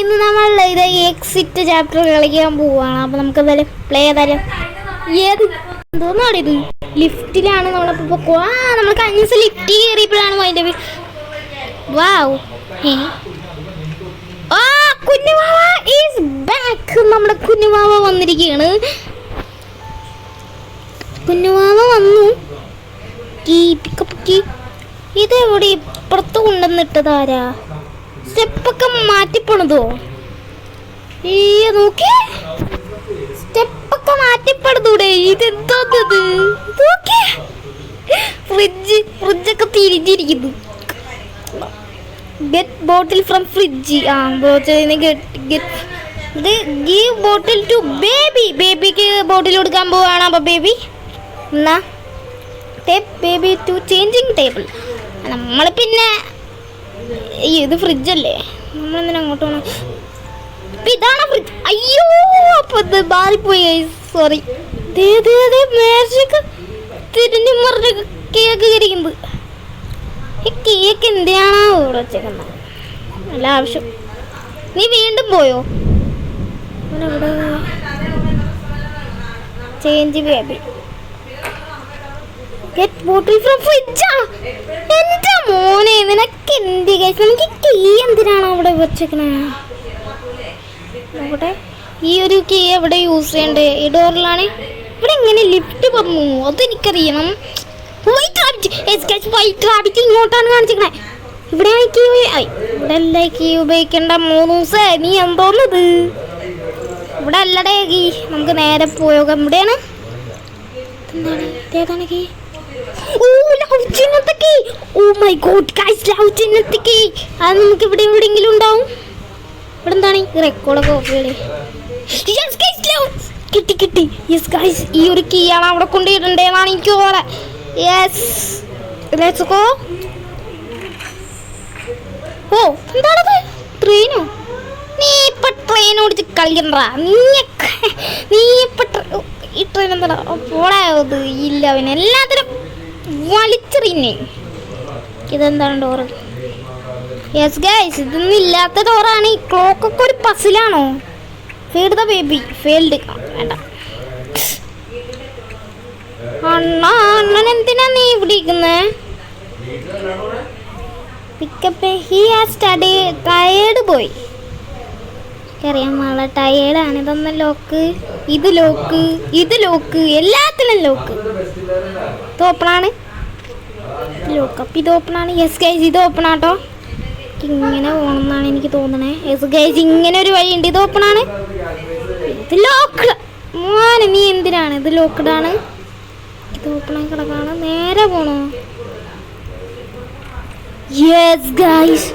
ഇന്ന് നമ്മൾ ഇത് എക്സിറ്റ് ചാപ്റ്റർ കളിക്കാൻ പോവാണ്. അപ്പൊ നമുക്ക് എന്തായാലും പ്ലേ ചെയ്താലും ഏത് എന്തോന്നാണ് ഇത് ലിഫ്റ്റിലാണ് നമ്മളിപ്പോ നമ്മൾ കഴിഞ്ഞ ദിവസം ലിഫ്റ്റ് കയറിയപ്പോഴാണ് അതിന്റെ വാവ് കുഞ്ഞുമാവ ഈസ് ബാക്ക്. നമ്മുടെ കുഞ്ഞുമാവ വന്നിരിക്കുകയാണ്. കുഞ്ഞുമാവ വന്നു. ഇത് എവിടെ ഇപ്പുറത്ത് കൊണ്ടുവന്നിട്ടതാരാ? സ്റ്റെപ്പൊക്കെ മാറ്റിപ്പോണതോ? ഈ നോക്കി സ്റ്റെപ്പൊക്കെ മാറ്റിപ്പെടുന്നൂടെ? ഇതെന്തോന്നത്? നോക്കി ഫ്രിഡ്ജൊക്കെ തിരിഞ്ഞിരിക്കുന്നു. Get bottle from fridge. ഇത് ഗീവ് ബോട്ടിൽ ടു ബേബി. ബേബിക്ക് ബോട്ടിൽ കൊടുക്കാൻ പോവാണ്. അപ്പൊ ബേബി എന്നാ take baby to changing table. നമ്മൾ പിന്നെ ഇത് ഫ്രിഡ്ജല്ലേ, നമ്മളെന്തിനാ അങ്ങോട്ട് പോകണം? ഇതാണ് ഫ്രിഡ്ജ്. അയ്യോ അപ്പൊ ഇത് മാറിപ്പോയി. സോറി. മേശക്ക് തിരിഞ്ഞു മറിഞ്ഞ കേക്ക് കരിക്കുന്നത്. ഈ കേക്ക് എന്തിനാണോ ഇവിടെ വെച്ചേക്കുന്നത്? നല്ല ആവശ്യം. നീ വീണ്ടും പോയോ? അവിടെ change baby get bottle from ഫ്രിഡ്ജാ. എന്റെ മോനെ നിനക്ക് എന്ത് കഴിച്ചു? നമുക്ക് കീ എന്തിനാണ് അവിടെ വെച്ചേക്കണേ? അവിടെ ഈ ഒരു കീ എവിടെ യൂസ് ചെയ്യണ്ടേ? ഈ ഡോറിലാണ്. ഇവിടെ എങ്ങനെ ലിഫ്റ്റ് വന്നു അതെനിക്കറിയണം. വൈറ്റ് റാബിറ്റ് ഇങ്ങോട്ടാണ് കാണിച്ചിരിക്കണേ. ഇവിടെ ഇവിടെ അല്ല കീ ഉപയോഗിക്കേണ്ട. 3 ദിവസം നീ എന്തോന്നത്? ഇവിടെ അല്ലടേ കീ. നമുക്ക് നേരെ പോയോക്കാം. ഇവിടെയാണ്. ഏതാണ് കീ? അത് നമുക്ക് ഇവിടെ എവിടെയെങ്കിലും ഉണ്ടാവും. ഇവിടെ എന്താണ് റെക്കോർഡൊക്കെ ഓഫ് കിട്ടി കിട്ടി. യെസ് ഗൈസ്, ഈ ഒരു കീ ആണ് അവിടെ കൊണ്ടുപോയിട്ടുണ്ടെന്നാണ് എനിക്ക് തോന്നുന്നത്. Yes let's go. ഓ എന്താണത്? ട്രെയിനോ? നീ ഇപ്പൊ ട്രെയിൻ ഓടിച്ച് കളിക്കണ്ട. നീ ഇപ്പൊ ഈ ട്രെയിൻ എന്താ പോടാത്? ഇല്ല അവന് എല്ലാത്തിനും വലിച്ചെറിയുന്നേ. ഇതെന്താണ് ഡോറ്? യെസ് ഗൈസ്, ഇതൊന്നും ഇല്ലാത്ത ഡോറാണ്. ഈ ക്ലോക്കൊക്കെ ഒരു പസിലാണോ? Feed the baby failed. വേണ്ട അണ്ണൻ എന്തിനാ നീ ഇവിടെ ഇരിക്കുന്നേ? Pick up he has tired boy. അറിയാൻ പാടില്ല, ടയേർഡാണ്. ഇതൊന്നും ലോക്ക്, ഇത് ലോക്ക്, ഇത് ലോക്ക്, എല്ലാത്തിനും ലോക്ക്. ഇത് ഓപ്പണാണ്. ലോക്ക് അപ്പം ഇത് ഓപ്പണാണ്. യെസ് ഗൈസ്, ഇത് ഓപ്പണാട്ടോ. ഇങ്ങനെ പോകണമെന്നാണ് എനിക്ക് തോന്നണേ. യെസ് ഗൈസ്, ഇങ്ങനെ ഒരു വഴിയുണ്ട്. ഇത് ഓപ്പണാണ്. ഇത് ലോക്ക്ഡ്. മോനെ നീ എന്തിനാണ്? ഇത് ലോക്ക്ഡാണ്. ഇത് ഓപ്പണായി കിടക്കാണ്. നേരെ പോണോ? യെസ് ഗൈസ്,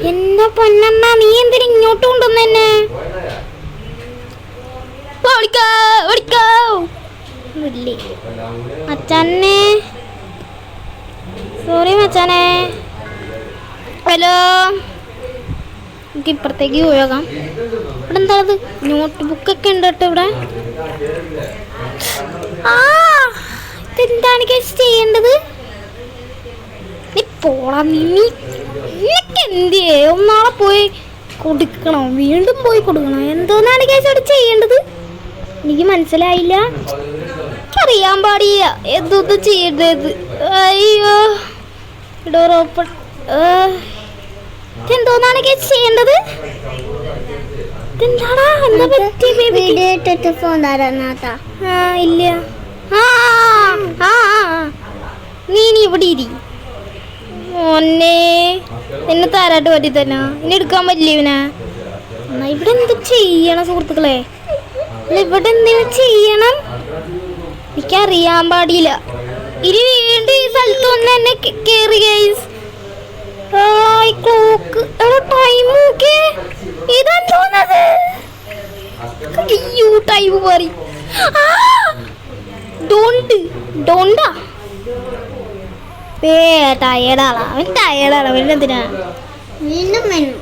എന്റെ പൊന്നമ്മ നീ എന്തിനാ ഇങ്ങോട്ട് കൊണ്ടുവന്നെ? മച്ചാനെ സോറി മച്ചാനെ. ഹലോ, നമുക്ക് ഇപ്പുറത്തേക്ക് പോകാം. ഇവിടെ എന്താണത്? നോട്ട് ബുക്കൊക്കെ ഉണ്ട് കേട്ടോ ഇവിടെ. ഇതെന്താണ് കേസ് ചെയ്യേണ്ടത്? നീ പോടാ. നിനക്ക് എന്തിയേ? ഒന്നാളെ പോയി കൊടുക്കണോ? വീണ്ടും പോയി കൊടുക്കണോ? എന്തോന്നാണ് കേസ് അവിടെ ചെയ്യേണ്ടത്? എനിക്ക് മനസ്സിലായില്ല. അറിയാൻ പാടില്ല എന്തൊന്നും ചെയ്യേണ്ടത്. അയ്യോ ഡോർ ഓപ്പൺ. എന്തോന്നാണ് കേസ് ചെയ്യേണ്ടത്? എന്താടാ? എന്താ പറ്റി? ഇല്ല. നീ ഇവിടെ ഇരി മോനെ. എന്നെ താരാട്ട് പറ്റി തന്നെ ഇനി എടുക്കാൻ പറ്റില്ല ഇവനാ. എന്നാ ഇവിടെ എന്ത് ചെയ്യണം സുഹൃത്തുക്കളെ? ഇവിടെ എന്തെങ്കിലും ചെയ്യണം. എനിക്കറിയാൻ പാടില്ല. ഇനി വീണ്ടും ഈ സ്ഥലത്ത് വന്ന് എന്നെ കേറി ഗൈസ്. ക്ലോക്ക് ടൈം നോക്കേ. ഇതെന്തോന്നത്? അയ്യോ ടൈം മാറി. ഡോണ്ടാ ടയേർഡാണ്. അവൻ ടയേർഡാണ്. അവനെന്തിനാ വീണ്ടും വേണം?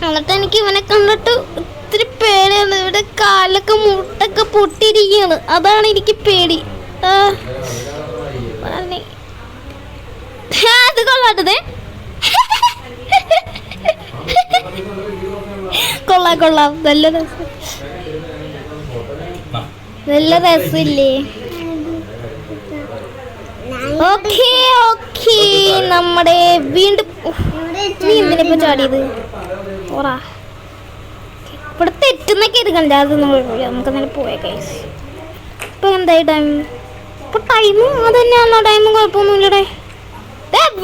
എന്നിട്ട് എനിക്ക് ഇവനെ കണ്ടിട്ട് ഒത്തിരി പേടിയാണ്. ഇവിടെ കാലൊക്കെ മുട്ടൊക്കെ പൊട്ടിയിരിക്കുകയാണ്. അതാണ് എനിക്ക് പേടി. അത് കൊള്ളാട്ടത്. കൊള്ളാം കൊള്ളാം, നല്ല രസം, നല്ല രസമില്ലേ? ഓക്കേ ഓക്കേ, നമ്മുടെ വീണ്ടും നീ എന്തിനിപ്പോ ചാടിയത്? ഓറാ ഇവിടെ തെറ്റുന്നൊക്കെ ഇത് കണ്ടായിരുന്നു. നമുക്ക് തന്നെ പോയ കേസ്. ഇപ്പൊ എന്തായി ടൈം? ഇപ്പൊ ടൈമും അത് തന്നെയാണോ? ടൈമും കുഴപ്പമൊന്നുമില്ലടേ.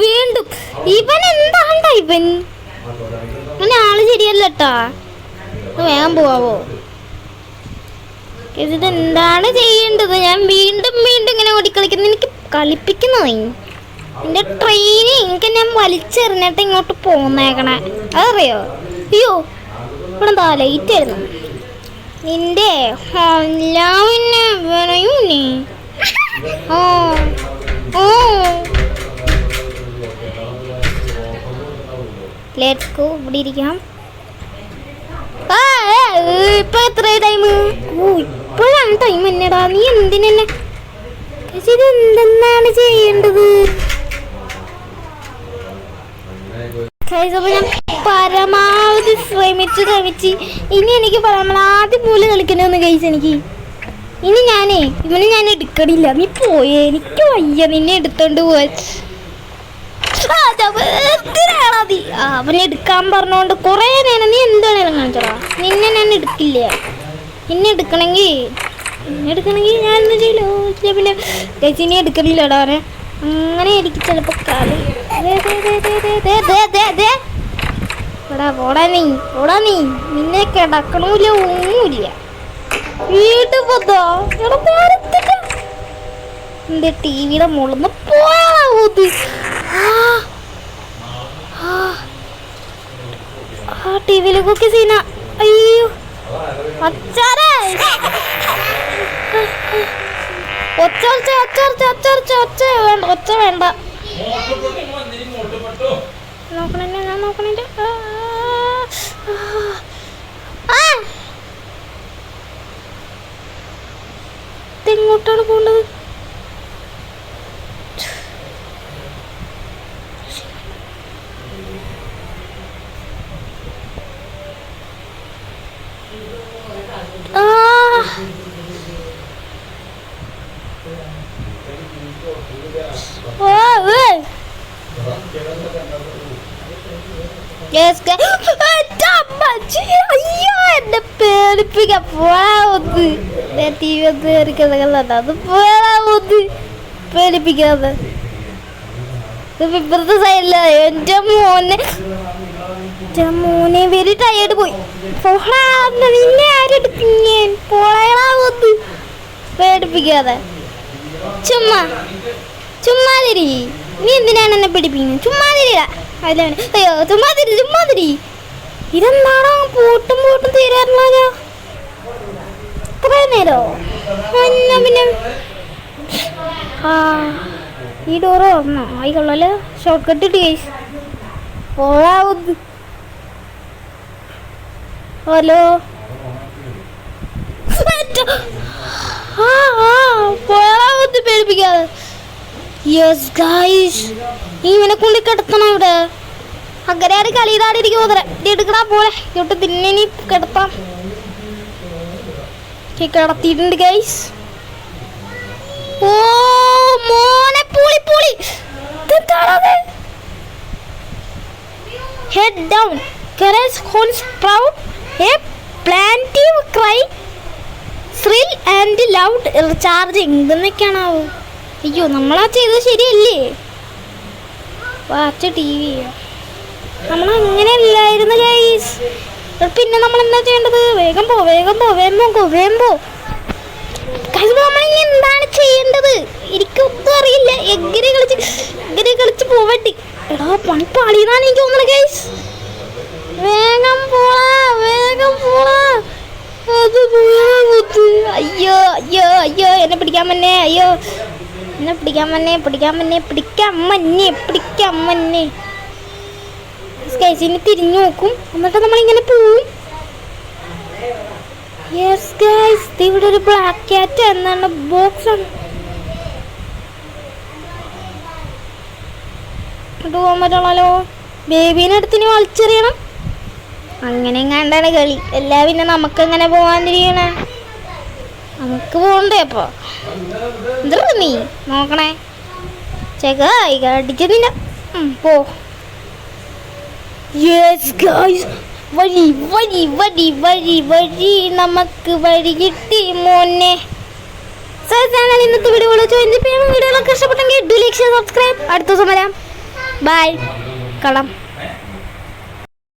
വീണ്ടും ഇവൻ എന്താണ്ടാ ഇവൻ? അങ്ങനെ ആള് ശരിയല്ലട്ടാ. വേഗം പോവാവോ? ഇത് എന്താണ് ചെയ്യേണ്ടത്? ഞാൻ വീണ്ടും വീണ്ടും ഇങ്ങനെ ഓടിക്കളിക്കുന്നത് എനിക്ക് കളിപ്പിക്കുന്നതായി. എൻ്റെ ട്രെയിന് എനിക്ക് ഞാൻ വലിച്ചെറിഞ്ഞിട്ട് ഇങ്ങോട്ട് പോന്നേക്കണേ, അതറിയോ? അയ്യോ ഇവിടെ എന്താ ലൈറ്റ് ആയിരുന്നു നിന്റെ എല്ലാവിനെ വേണയും നീ. ഓ ഓ ലെറ്റ്സ് ഗോ. ഇവിടെ ഇരിക്കാം. ഇപ്പൊ എത്ര ടൈം? ഓ ഇപ്പോഴാണ് ടൈം എന്നടാ. നീ എന്തിനെന്നെ ഇത് എന്തെന്നാണ് ചെയ്യേണ്ടത്? ഞാൻ പരമാവധി ശ്രമിച്ച് ഇനി എനിക്ക് ആദ്യം പോലെ കളിക്കണമെന്ന് കഴിച്ച് എനിക്ക്. ഇനി ഇവനെ ഞാൻ എടുക്കണില്ല. നീ പോയേ, എനിക്ക് വയ്യ നിന്നെ എടുത്തോണ്ട് പോവാൻ. അവനെ എടുക്കാൻ പറഞ്ഞോണ്ട് കൊറേ നേരം നീ എന്താണേലും കാണിച്ചടാ. നിന്നെ ഞാൻ എടുക്കില്ല. നിന്നെ എടുക്കണമെങ്കിൽ ഞാൻ എന്താ ചെയ്യലോ? പിന്നെ ചേച്ചിനെ എടുക്കണില്ലടാ അവനെ. അങ്ങനെ എനിക്ക് ചിലപ്പോ കളി. പോടാ നീ നിന്നെ കിടക്കണമില്ല, ഒന്നുമില്ല. വീട്ടിൽ പോത്തോ എന്റെ ടിവിയുടെ മുകളിന്ന് പോയത്. ആ ടിവിയിലേക്കൊക്കെ സീന. അയ്യോ അച്ചാറേ, ഒച്ച വേണ്ട. നോക്കണേ ഞാൻ നോക്കണേ. എങ്ങോട്ടാണ് പോണ്ടത്? എന്നെ പേടിപ്പിക്കാൻ പോവാത്. പേടിപ്പിക്കാതെ ഇപ്പുറത്തെ സൈഡില. എന്റെ മോനെ വെരി ടയേർഡ് പോയി. നിന്നെ ആരെടുക്കാൻ പോളാവത്? പേടിപ്പിക്കാതെ ചുമ്മാതിരി. നീ എന്തിനാണ് എന്നെ പിടിപ്പിക്കുന്നത്? ചുമ്മാതിരില്ല. അതിലാണ് അയ്യോ ചുമ്മാതിരി. ഇതെന്താണോ പൂട്ടും തീരാറില്ല. ഇത്ര നേരോ? പിന്നെ ഈ ഡോറ് തുറന്നോ? ആയിക്കൊള്ളല്ലോ. ഷോർട്ട് കട്ട് ഇട്ട് കേസ് പോവാത്. ഹലോ പോവാത്, പേടിപ്പിക്കാതെ. യെസ് ഗൈസ്, ഇവനെ കൊണ്ട് കിടത്തണം ഇവിടെ. അങ്ങനെ കളിയിലാടിരിക്കും. എടുക്കണ പോലെ ഇങ്ങോട്ട് തിന്നെ കിടത്താം. കിടത്തിയിട്ടുണ്ട് ഗൈസ്. ഓ മോനെ പൂളി. Head down, courage horns proud, a plaintive cry, shrill and loud charging. ഇതെന്നൊക്കെയാണാവോ? അയ്യോ നമ്മളാ ചെയ്തത് ശരിയല്ലേ? വാച്ച് ടി വി നമ്മളങ്ങനെയല്ലായിരുന്നു ഗൈസ്. പിന്നെ നമ്മൾ എന്താ ചെയ്യേണ്ടത്? വേഗം പോ. നമ്മളിനി എന്താണ് ചെയ്യേണ്ടത്? എനിക്കൊന്നും അറിയില്ല. എങ്ങനെ കളിച്ച് പോവട്ടെ. എടാ പണി പാളിയെന്നാണ് എനിക്ക് തോന്നുന്നത് ഗൈസ്. വേഗം പോളാ. അയ്യോ എന്നെ പിടിക്കാൻ മന്നെ. എന്നെ പിടിക്കാൻ മന്നെ. ഇനി തിരിഞ്ഞു നോക്കും. എന്നിട്ട് നമ്മളിങ്ങനെ പോവും. യെസ് ഗൈസ്, ഇവിടെ ഒരു ബ്ലാക്ക് ക്യാറ്റ് എന്നാണ് ബോക്സ് ആണ്. പോകാൻ പറ്റുള്ളല്ലോ. ബേബീനെ അടുത്ത് ഇനി വലിച്ചെറിയണം. അങ്ങനെ കണ്ടാണ് കളി. എല്ലാ പിന്നെ നമുക്ക് എങ്ങനെ പോവാതിരിക്കണേ? നമുക്ക് പോണ്ടേ അപ്പൊ? എന്താ നീ നോക്കണേ? ചേക്കായി അടിച്ചതില്ല. പോ. യെസ് ഗൈസ്, വഴി വഴി വഴി വഴി വഴി നമുക്ക് വഴി കിട്ടി മോനെ. ചാനൽ ഇന്നത്തെ വീഡിയോകളൊക്കെ ഇഷ്ടപ്പെട്ടെങ്കിൽ 2 ലൈക്ക് സബ്സ്ക്രൈബ്. അടുത്ത ദിവസം വരാം. ബൈ. കളം.